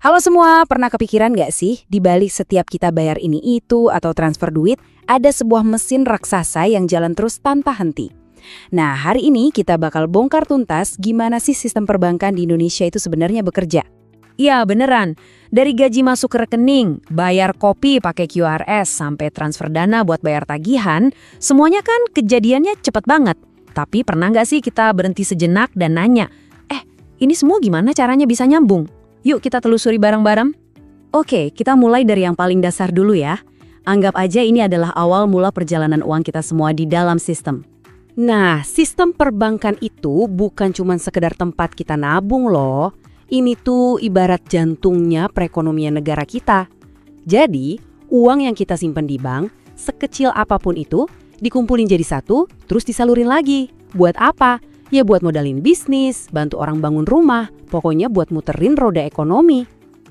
Halo semua, pernah kepikiran nggak sih, di balik setiap kita bayar ini itu atau transfer duit, ada sebuah mesin raksasa yang jalan terus tanpa henti. Nah, hari ini kita bakal bongkar tuntas gimana sih sistem perbankan di Indonesia itu sebenarnya bekerja. Iya, beneran. Dari gaji masuk ke rekening, bayar kopi pakai QRS, sampai transfer dana buat bayar tagihan, semuanya kan kejadiannya cepet banget. Tapi pernah nggak sih kita berhenti sejenak dan nanya, ini semua gimana caranya bisa nyambung? Yuk kita telusuri bareng-bareng. Oke, kita mulai dari yang paling dasar dulu ya. Anggap aja ini adalah awal mula perjalanan uang kita semua di dalam sistem. Nah, sistem perbankan itu bukan cuma sekedar tempat kita nabung loh. Ini tuh ibarat jantungnya perekonomian negara kita. Jadi, uang yang kita simpan di bank, sekecil apapun itu, dikumpulin jadi satu, terus disalurin lagi. Buat apa? Ya buat modalin bisnis, bantu orang bangun rumah, pokoknya buat muterin roda ekonomi.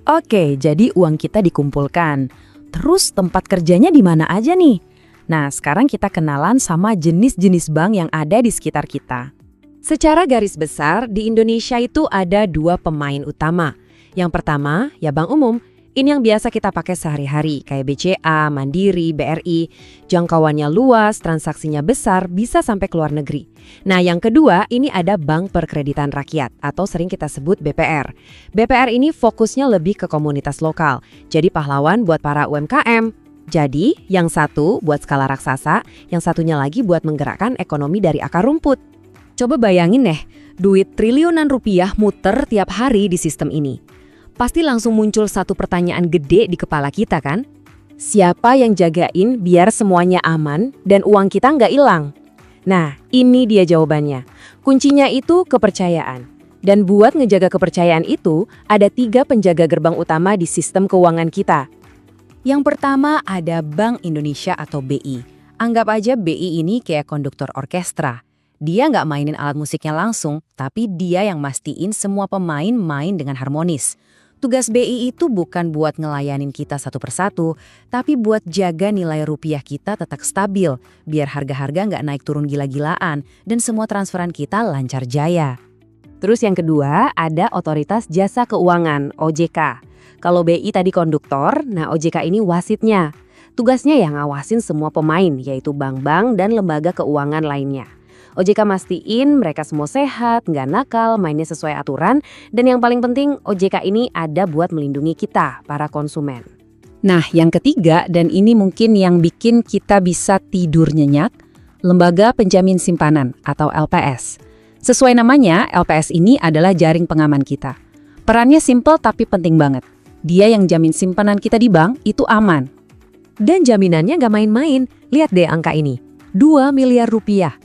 Oke, jadi uang kita dikumpulkan. Terus tempat kerjanya di mana aja nih? Nah, sekarang kita kenalan sama jenis-jenis bank yang ada di sekitar kita. Secara garis besar, di Indonesia itu ada dua pemain utama. Yang pertama, ya bank umum. Ini yang biasa kita pakai sehari-hari, kayak BCA, Mandiri, BRI. Jangkauannya luas, transaksinya besar, bisa sampai ke luar negeri. Nah, yang kedua, ini ada Bank Perkreditan Rakyat, atau sering kita sebut BPR. BPR ini fokusnya lebih ke komunitas lokal, jadi pahlawan buat para UMKM. Jadi, yang satu buat skala raksasa, yang satunya lagi buat menggerakkan ekonomi dari akar rumput. Coba bayangin deh, duit triliunan rupiah muter tiap hari di sistem ini. Pasti langsung muncul satu pertanyaan gede di kepala kita kan? Siapa yang jagain biar semuanya aman dan uang kita nggak hilang? Nah, ini dia jawabannya. Kuncinya itu kepercayaan. Dan buat ngejaga kepercayaan itu, ada 3 penjaga gerbang utama di sistem keuangan kita. Yang pertama ada Bank Indonesia atau BI. Anggap aja BI ini kayak konduktor orkestra. Dia nggak mainin alat musiknya langsung, tapi dia yang mastiin semua pemain main dengan harmonis. Tugas BI itu bukan buat ngelayanin kita satu persatu, tapi buat jaga nilai rupiah kita tetap stabil, biar harga-harga nggak naik turun gila-gilaan, dan semua transferan kita lancar jaya. Terus yang kedua, ada Otoritas Jasa Keuangan, OJK. Kalau BI tadi konduktor, nah OJK ini wasitnya. Tugasnya yang ngawasin semua pemain, yaitu bank-bank dan lembaga keuangan lainnya. OJK mastiin mereka semua sehat, nggak nakal, mainnya sesuai aturan, dan yang paling penting OJK ini ada buat melindungi kita, para konsumen. Nah, yang ketiga, dan ini mungkin yang bikin kita bisa tidur nyenyak, Lembaga Penjamin Simpanan atau LPS. Sesuai namanya, LPS ini adalah jaring pengaman kita. Perannya simple tapi penting banget. Dia yang jamin simpanan kita di bank itu aman. Dan jaminannya nggak main-main, lihat deh angka ini, 2 miliar rupiah.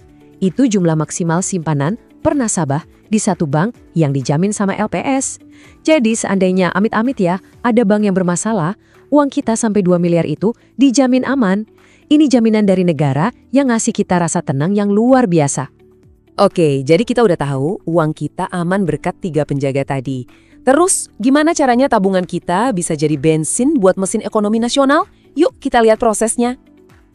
Itu jumlah maksimal simpanan per nasabah di satu bank yang dijamin sama LPS. Jadi seandainya amit-amit ya, ada bank yang bermasalah, uang kita sampai 2 miliar itu dijamin aman. Ini jaminan dari negara yang ngasih kita rasa tenang yang luar biasa. Oke, jadi kita udah tahu uang kita aman berkat 3 penjaga tadi. Terus gimana caranya tabungan kita bisa jadi bensin buat mesin ekonomi nasional? Yuk kita lihat prosesnya.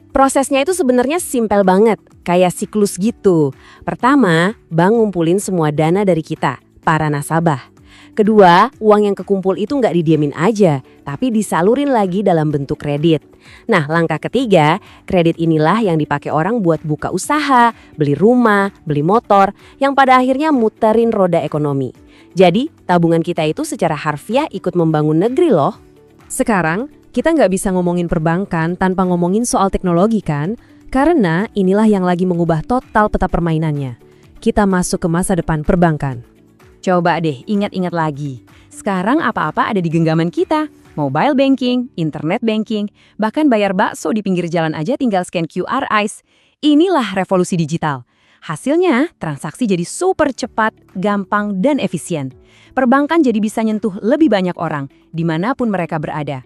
Prosesnya itu sebenarnya simpel banget, kayak siklus gitu. Pertama, bank ngumpulin semua dana dari kita, para nasabah. Kedua, uang yang kekumpul itu nggak didiamin aja, tapi disalurin lagi dalam bentuk kredit. Nah, langkah ketiga, kredit inilah yang dipakai orang buat buka usaha, beli rumah, beli motor, yang pada akhirnya muterin roda ekonomi. Jadi, tabungan kita itu secara harfiah ikut membangun negeri loh. Sekarang, kita nggak bisa ngomongin perbankan tanpa ngomongin soal teknologi kan? Karena inilah yang lagi mengubah total peta permainannya. Kita masuk ke masa depan perbankan. Coba deh ingat-ingat lagi. Sekarang apa-apa ada di genggaman kita. Mobile banking, internet banking, bahkan bayar bakso di pinggir jalan aja tinggal scan QR Eyes. Inilah revolusi digital. Hasilnya, transaksi jadi super cepat, gampang, dan efisien. Perbankan jadi bisa nyentuh lebih banyak orang, dimanapun mereka berada.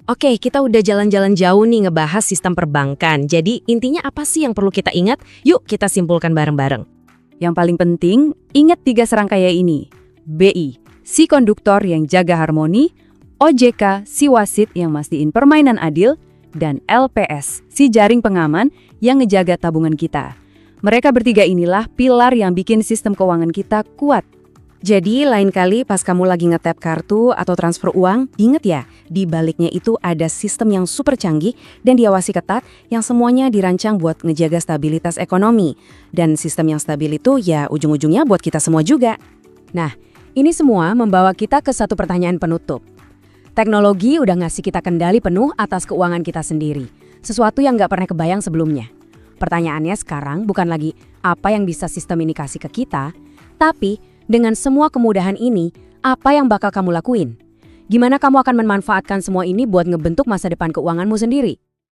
Oke, kita udah jalan-jalan jauh nih ngebahas sistem perbankan. Jadi intinya apa sih yang perlu kita ingat? Yuk kita simpulkan bareng-bareng. Yang paling penting, ingat 3 serangkaian ini. BI, si konduktor yang jaga harmoni, OJK, si wasit yang mastiin permainan adil, dan LPS, si jaring pengaman yang ngejaga tabungan kita. Mereka bertiga inilah pilar yang bikin sistem keuangan kita kuat. Jadi lain kali pas kamu lagi nge-tap kartu atau transfer uang, inget ya, di baliknya itu ada sistem yang super canggih dan diawasi ketat yang semuanya dirancang buat ngejaga stabilitas ekonomi. Dan sistem yang stabil itu ya ujung-ujungnya buat kita semua juga. Nah, ini semua membawa kita ke satu pertanyaan penutup. Teknologi udah ngasih kita kendali penuh atas keuangan kita sendiri. Sesuatu yang nggak pernah kebayang sebelumnya. Pertanyaannya sekarang bukan lagi apa yang bisa sistem ini kasih ke kita, tapi dengan semua kemudahan ini, apa yang bakal kamu lakuin? Gimana kamu akan memanfaatkan semua ini buat ngebentuk masa depan keuanganmu sendiri?